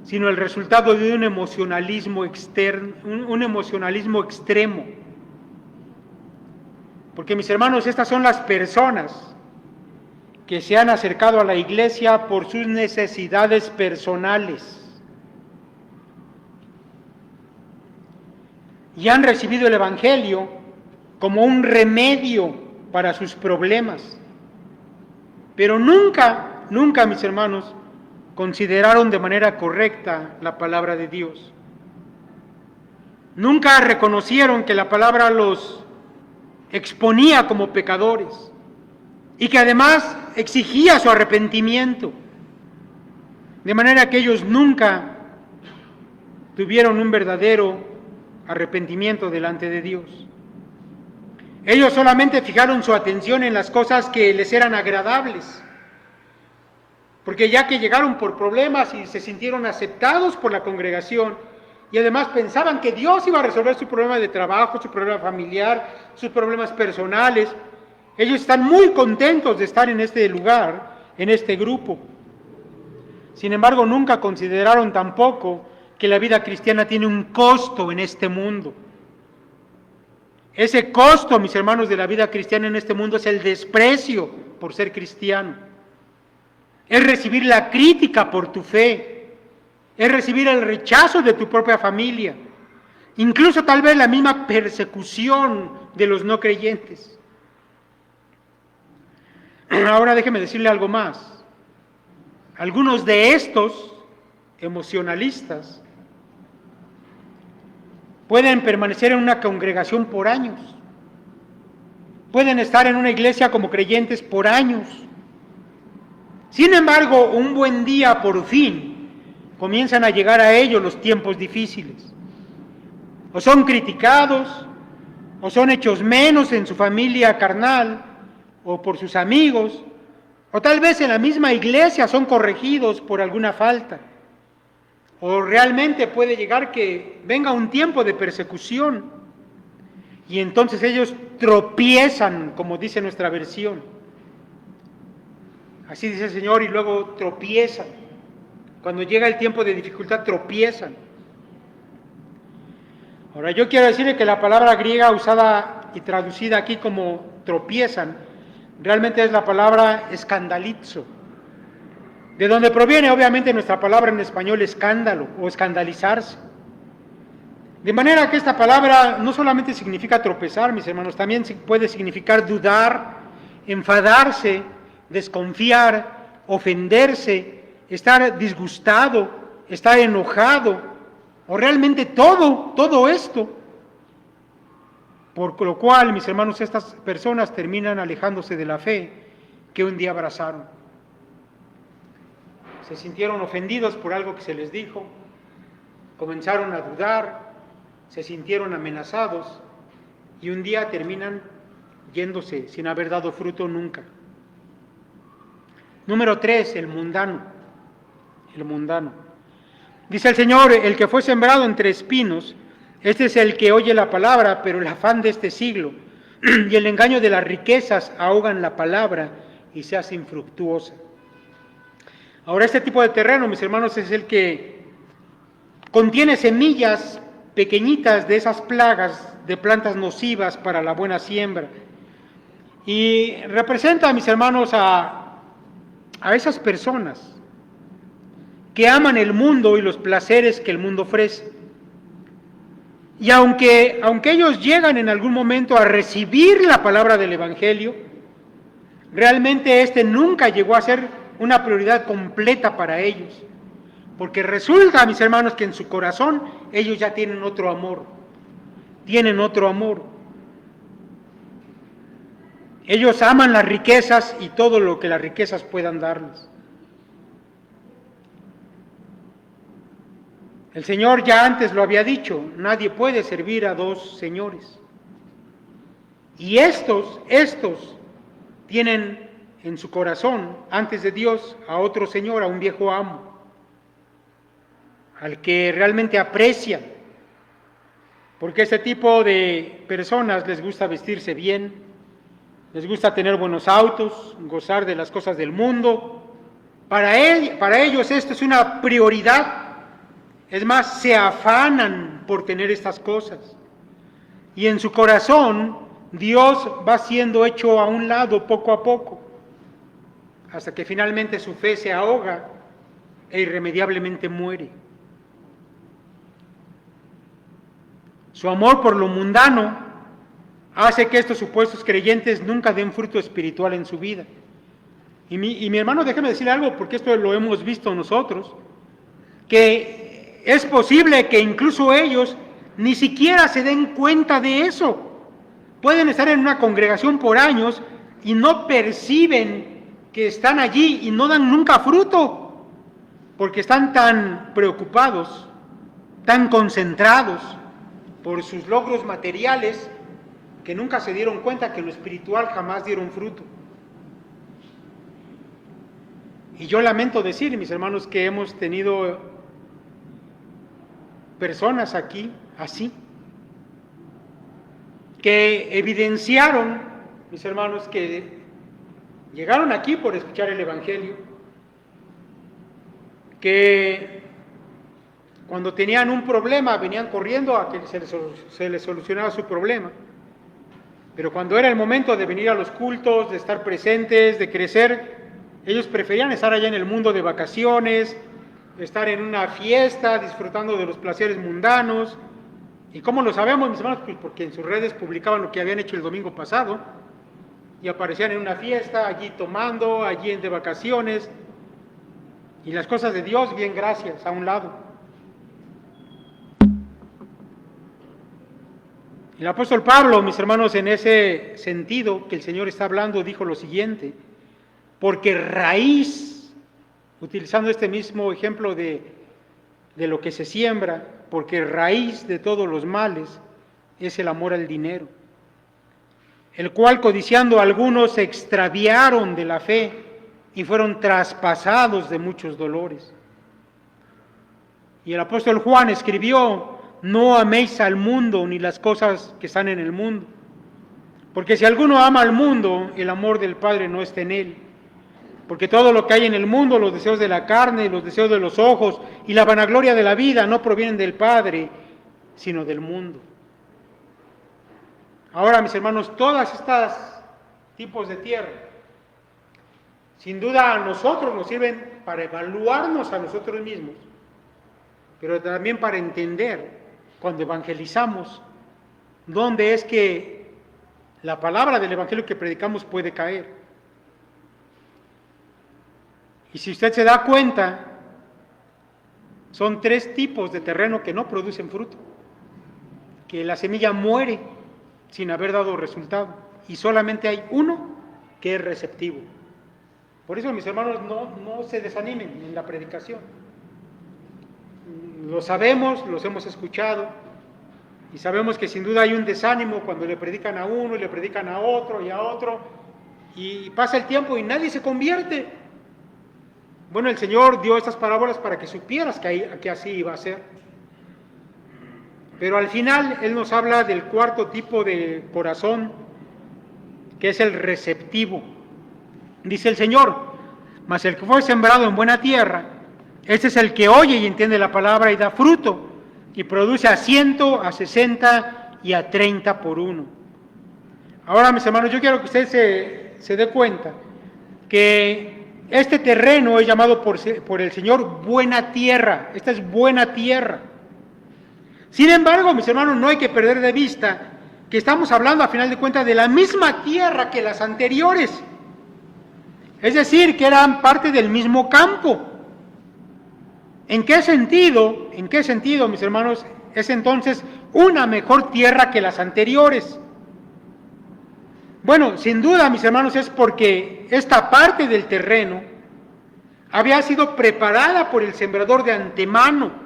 sino el resultado de un emocionalismo externo, un emocionalismo extremo. Porque mis hermanos, estas son las personas que se han acercado a la iglesia por sus necesidades personales y han recibido el Evangelio como un remedio para sus problemas. Pero nunca, mis hermanos, consideraron de manera correcta la palabra de Dios. Nunca reconocieron que la palabra los exponía como pecadores y que además exigía su arrepentimiento. De manera que ellos nunca tuvieron un verdadero arrepentimiento delante de Dios. Ellos solamente fijaron su atención en las cosas que les eran agradables, porque ya que llegaron por problemas y se sintieron aceptados por la congregación, y además pensaban que Dios iba a resolver su problema de trabajo, su problema familiar, sus problemas personales, ellos están muy contentos de estar en este lugar, en este grupo. Sin embargo, nunca consideraron tampoco que la vida cristiana tiene un costo en este mundo. Ese costo, mis hermanos, de la vida cristiana en este mundo es el desprecio por ser cristiano. Es recibir la crítica por tu fe. Es recibir el rechazo de tu propia familia. Incluso tal vez la misma persecución de los no creyentes. Ahora déjeme decirle algo más. Algunos de estos emocionalistas pueden permanecer en una congregación por años, pueden estar en una iglesia como creyentes por años. Sin embargo, un buen día por fin comienzan a llegar a ellos los tiempos difíciles. O son criticados, o son hechos menos en su familia carnal, o por sus amigos, o tal vez en la misma iglesia son corregidos por alguna falta. O realmente puede llegar que venga un tiempo de persecución y entonces ellos tropiezan, como dice nuestra versión. Así dice el Señor, y luego tropiezan. Cuando llega el tiempo de dificultad, tropiezan. Ahora yo quiero decirle que la palabra griega usada y traducida aquí como tropiezan, realmente es la palabra escandalizo. De donde proviene obviamente nuestra palabra en español escándalo o escandalizarse. De manera que esta palabra no solamente significa tropezar, mis hermanos, también puede significar dudar, enfadarse, desconfiar, ofenderse, estar disgustado, estar enojado, o realmente todo esto. Por lo cual, mis hermanos, estas personas terminan alejándose de la fe que un día abrazaron. Se sintieron ofendidos por algo que se les dijo, comenzaron a dudar, se sintieron amenazados y un día terminan yéndose sin haber dado fruto nunca. Número 3, el mundano. El mundano. Dice el Señor, el que fue sembrado entre espinos, este es el que oye la palabra, pero el afán de este siglo y el engaño de las riquezas ahogan la palabra y se hace infructuosa. Ahora, este tipo de terreno, mis hermanos, es el que contiene semillas pequeñitas de esas plagas de plantas nocivas para la buena siembra. Y representa, mis hermanos, a esas personas que aman el mundo y los placeres que el mundo ofrece. Y aunque ellos llegan en algún momento a recibir la palabra del Evangelio, realmente este nunca llegó a ser una prioridad completa para ellos, porque resulta, mis hermanos, que en su corazón ellos ya tienen otro amor, Ellos aman las riquezas y todo lo que las riquezas puedan darles. El Señor ya antes lo había dicho, nadie puede servir a dos señores. Y estos tienen en su corazón, antes de Dios, a otro señor, a un viejo amo, al que realmente aprecia, porque este tipo de personas les gusta vestirse bien, les gusta tener buenos autos, gozar de las cosas del mundo. Para ellos esto es una prioridad. Es más, se afanan por tener estas cosas. Y en su corazón, Dios va siendo hecho a un lado poco a poco, hasta que finalmente su fe se ahoga e irremediablemente muere. Su amor por lo mundano hace que estos supuestos creyentes nunca den fruto espiritual en su vida. Y mi hermano, déjeme decirle algo, porque esto lo hemos visto nosotros, que es posible que incluso ellos ni siquiera se den cuenta de eso. Pueden estar en una congregación por años y no perciben que están allí y no dan nunca fruto, porque están tan preocupados, tan concentrados por sus logros materiales, que nunca se dieron cuenta que lo espiritual jamás dieron fruto. Y yo lamento decir, mis hermanos, que hemos tenido personas aquí así, que evidenciaron, mis hermanos, que llegaron aquí por escuchar el Evangelio, que cuando tenían un problema venían corriendo a que se les solucionara su problema, pero cuando era el momento de venir a los cultos, de estar presentes, de crecer, ellos preferían estar allá en el mundo de vacaciones, estar en una fiesta, disfrutando de los placeres mundanos. ¿Y cómo lo sabemos, mis hermanos? Pues porque en sus redes publicaban lo que habían hecho el domingo pasado, y aparecían en una fiesta, allí tomando, allí de vacaciones, y las cosas de Dios, bien, gracias, a un lado. El apóstol Pablo, mis hermanos, en ese sentido que el Señor está hablando, dijo lo siguiente: porque raíz, utilizando este mismo ejemplo de lo que se siembra, porque raíz de todos los males es el amor al dinero, el cual codiciando algunos se extraviaron de la fe y fueron traspasados de muchos dolores. Y el apóstol Juan escribió: no améis al mundo ni las cosas que están en el mundo, porque si alguno ama al mundo, el amor del Padre no está en él. Porque todo lo que hay en el mundo, los deseos de la carne, los deseos de los ojos y la vanagloria de la vida, no provienen del Padre, sino del mundo. Ahora, mis hermanos, todas estas tipos de tierra, sin duda a nosotros nos sirven para evaluarnos a nosotros mismos, pero también para entender, cuando evangelizamos, dónde es que la palabra del evangelio que predicamos puede caer. Y si usted se da cuenta, son 3 tipos de terreno que no producen fruto, que la semilla muere sin haber dado resultado, y solamente hay uno que es receptivo. Por eso, mis hermanos, no se desanimen en la predicación. Lo sabemos, los hemos escuchado, y sabemos que sin duda hay un desánimo cuando le predican a uno y le predican a otro, y pasa el tiempo y nadie se convierte. Bueno, el Señor dio estas parábolas para que supieras que así iba a ser. Pero al final Él nos habla del 4º tipo de corazón, que es el receptivo. Dice el Señor: mas el que fue sembrado en buena tierra, este es el que oye y entiende la palabra y da fruto, y produce a 100, a 60 y a 30 por uno. Ahora, mis hermanos, yo quiero que usted se dé cuenta que este terreno es llamado por el Señor buena tierra. Esta es buena tierra. Sin embargo, mis hermanos, no hay que perder de vista que estamos hablando, a final de cuentas, de la misma tierra que las anteriores. Es decir, que eran parte del mismo campo. ¿En qué sentido, mis hermanos, es entonces una mejor tierra que las anteriores? Bueno, sin duda, mis hermanos, es porque esta parte del terreno había sido preparada por el sembrador de antemano.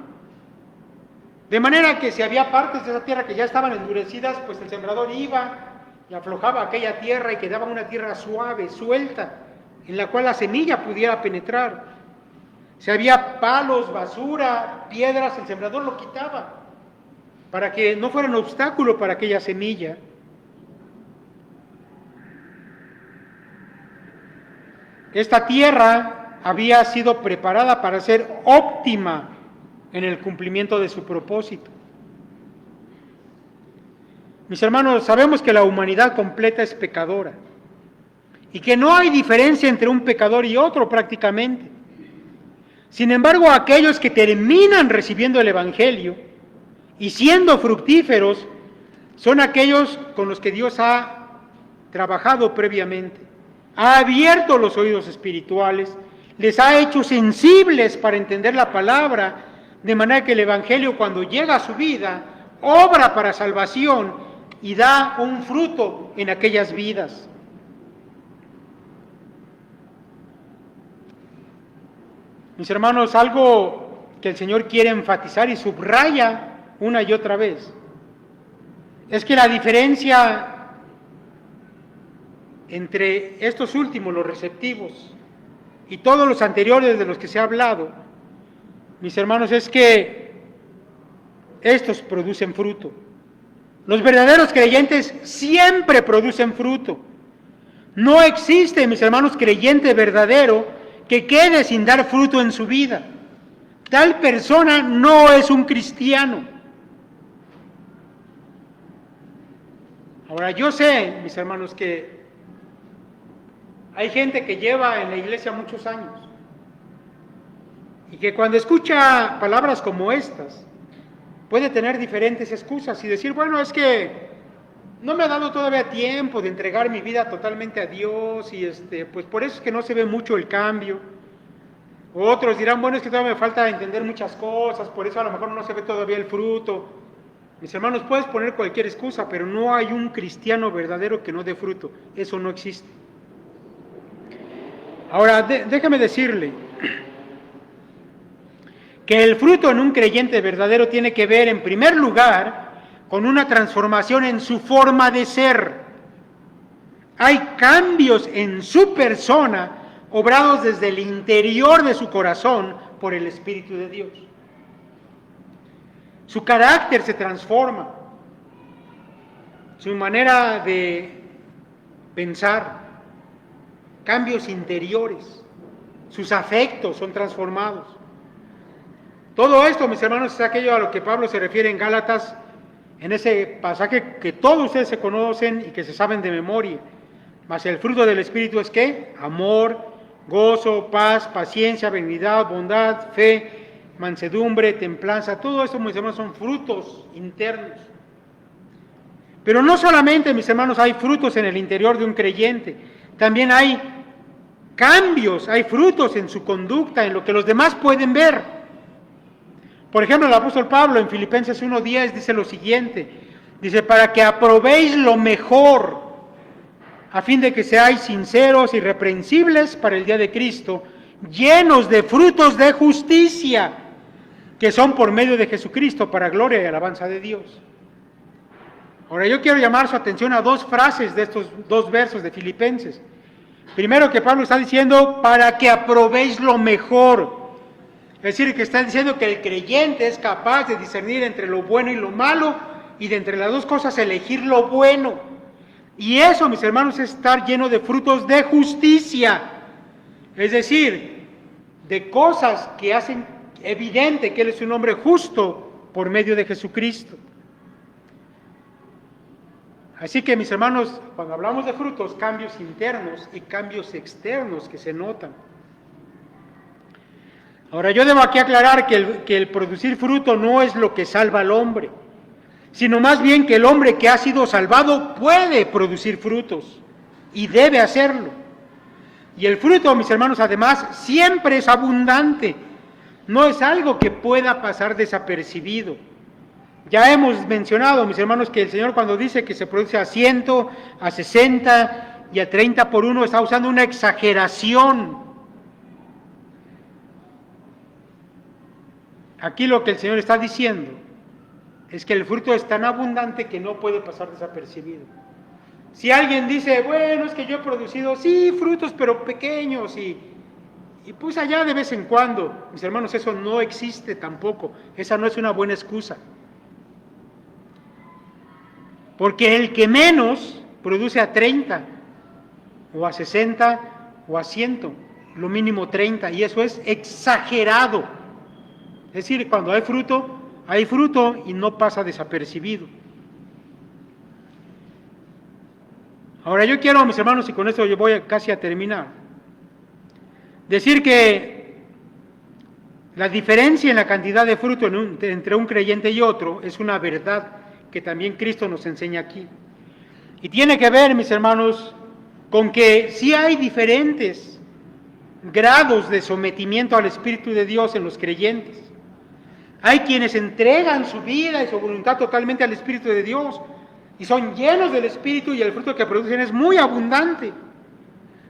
De manera que si había partes de esa tierra que ya estaban endurecidas, pues el sembrador iba y aflojaba aquella tierra y quedaba una tierra suave, suelta, en la cual la semilla pudiera penetrar. Si había palos, basura, piedras, el sembrador lo quitaba para que no fuera un obstáculo para aquella semilla. Esta tierra había sido preparada para ser óptima en el cumplimiento de su propósito. Mis hermanos, sabemos que la humanidad completa es pecadora y que no hay diferencia entre un pecador y otro prácticamente. Sin embargo, aquellos que terminan recibiendo el Evangelio y siendo fructíferos son aquellos con los que Dios ha trabajado previamente, ha abierto los oídos espirituales, les ha hecho sensibles para entender la palabra, de manera que el Evangelio, cuando llega a su vida, obra para salvación y da un fruto en aquellas vidas. Mis hermanos, algo que el Señor quiere enfatizar y subraya una y otra vez, es que la diferencia entre estos últimos, los receptivos, y todos los anteriores de los que se ha hablado, mis hermanos, es que estos producen fruto. Los verdaderos creyentes siempre producen fruto. No existe, mis hermanos, creyente verdadero que quede sin dar fruto en su vida. Tal persona no es un cristiano. Ahora, yo sé, mis hermanos, que hay gente que lleva en la iglesia muchos años y que cuando escucha palabras como estas puede tener diferentes excusas y decir, bueno, es que no me ha dado todavía tiempo de entregar mi vida totalmente a Dios y pues por eso es que no se ve mucho el cambio. Otros dirán, bueno, es que todavía me falta entender muchas cosas, por eso a lo mejor no se ve todavía el fruto. Mis hermanos, puedes poner cualquier excusa, pero no hay un cristiano verdadero que no dé fruto. Eso no existe. Ahora, déjame decirle que el fruto en un creyente verdadero tiene que ver, en primer lugar, con una transformación en su forma de ser. Hay cambios en su persona obrados desde el interior de su corazón por el Espíritu de Dios. Su carácter se transforma, su manera de pensar, cambios interiores, sus afectos son transformados. Todo esto, mis hermanos, es aquello a lo que Pablo se refiere en Gálatas, en ese pasaje que todos ustedes se conocen y que se saben de memoria. Mas el fruto del Espíritu es ¿qué? Amor, gozo, paz, paciencia, benignidad, bondad, fe, mansedumbre, templanza. Todo esto, mis hermanos, son frutos internos. Pero no solamente, mis hermanos, hay frutos en el interior de un creyente, también hay cambios, hay frutos en su conducta, en lo que los demás pueden ver. Por ejemplo, el apóstol Pablo en Filipenses 1:10 dice lo siguiente, dice, para que aprobéis lo mejor, a fin de que seáis sinceros, irreprensibles para el día de Cristo, llenos de frutos de justicia, que son por medio de Jesucristo, para gloria y alabanza de Dios. Ahora yo quiero llamar su atención a dos frases de estos dos versos de Filipenses. Primero, que Pablo está diciendo, para que aprobéis lo mejor. Es decir, que está diciendo que el creyente es capaz de discernir entre lo bueno y lo malo, y de entre las dos cosas elegir lo bueno. Y eso, mis hermanos, es estar lleno de frutos de justicia. Es decir, de cosas que hacen evidente que Él es un hombre justo por medio de Jesucristo. Así que, mis hermanos, cuando hablamos de frutos, cambios internos y cambios externos que se notan. Ahora, yo debo aquí aclarar que el producir fruto no es lo que salva al hombre, sino más bien que el hombre que ha sido salvado puede producir frutos y debe hacerlo. Y el fruto, mis hermanos, además, siempre es abundante, no es algo que pueda pasar desapercibido. Ya hemos mencionado, mis hermanos, que el Señor cuando dice que se produce a 100, a 60 y a 30 por uno, está usando una exageración. Aquí lo que el Señor está diciendo es que el fruto es tan abundante que no puede pasar desapercibido. Si alguien dice, bueno, es que yo he producido, sí, frutos, pero pequeños, y pues allá de vez en cuando, mis hermanos, eso no existe tampoco, esa no es una buena excusa. Porque el que menos produce a 30, o a 60, o a 100, lo mínimo 30, y eso es exagerado. Es decir, cuando hay fruto y no pasa desapercibido. Ahora yo quiero, mis hermanos, y con esto yo voy casi a terminar, decir que la diferencia en la cantidad de fruto entre un creyente y otro es una verdad que también Cristo nos enseña aquí. Y tiene que ver, mis hermanos, con que sí hay diferentes grados de sometimiento al Espíritu de Dios en los creyentes. Hay quienes entregan su vida y su voluntad totalmente al Espíritu de Dios y son llenos del Espíritu y el fruto que producen es muy abundante.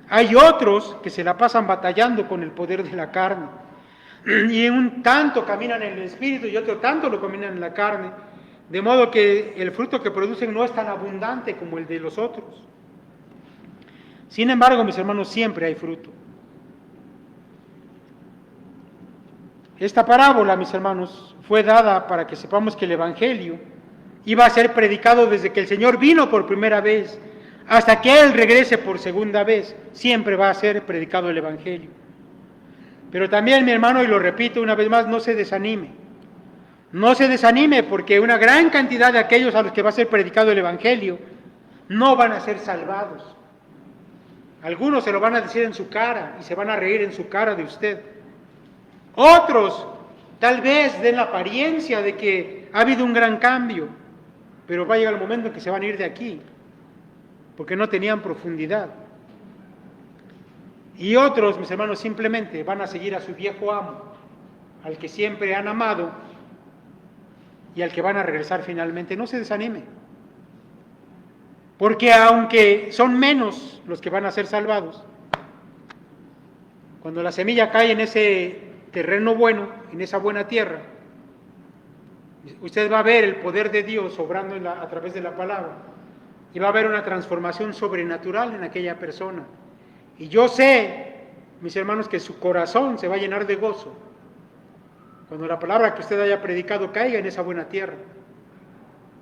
Hay otros que se la pasan batallando con el poder de la carne y un tanto caminan en el Espíritu y otro tanto lo caminan en la carne, de modo que el fruto que producen no es tan abundante como el de los otros. Sin embargo, mis hermanos, siempre hay fruto. Esta parábola, mis hermanos, fue dada para que sepamos que el Evangelio iba a ser predicado desde que el Señor vino por primera vez hasta que Él regrese por segunda vez. Siempre va a ser predicado el Evangelio. Pero también, mi hermano, y lo repito una vez más, no se desanime. No se desanime porque una gran cantidad de aquellos a los que va a ser predicado el Evangelio no van a ser salvados. Algunos se lo van a decir en su cara y se van a reír en su cara de usted. Otros tal vez den la apariencia de que ha habido un gran cambio, pero va a llegar el momento en que se van a ir de aquí, porque no tenían profundidad. Y otros, mis hermanos, simplemente van a seguir a su viejo amo, al que siempre han amado y al que van a regresar finalmente. No se desanime, porque aunque son menos los que van a ser salvados, cuando la semilla cae en ese terreno bueno, en esa buena tierra, usted va a ver el poder de Dios obrando a través de la palabra y va a haber una transformación sobrenatural en aquella persona. Y yo sé, mis hermanos, que su corazón se va a llenar de gozo cuando la palabra que usted haya predicado caiga en esa buena tierra,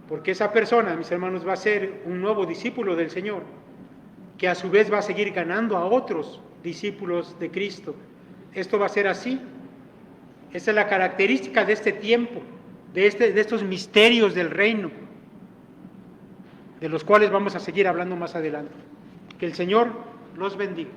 porque esa persona, mis hermanos, va a ser un nuevo discípulo del Señor, que a su vez va a seguir ganando a otros discípulos de Cristo. Esto va a ser así. Esa es la característica de este tiempo, de estos misterios del reino, de los cuales vamos a seguir hablando más adelante. Que el Señor los bendiga.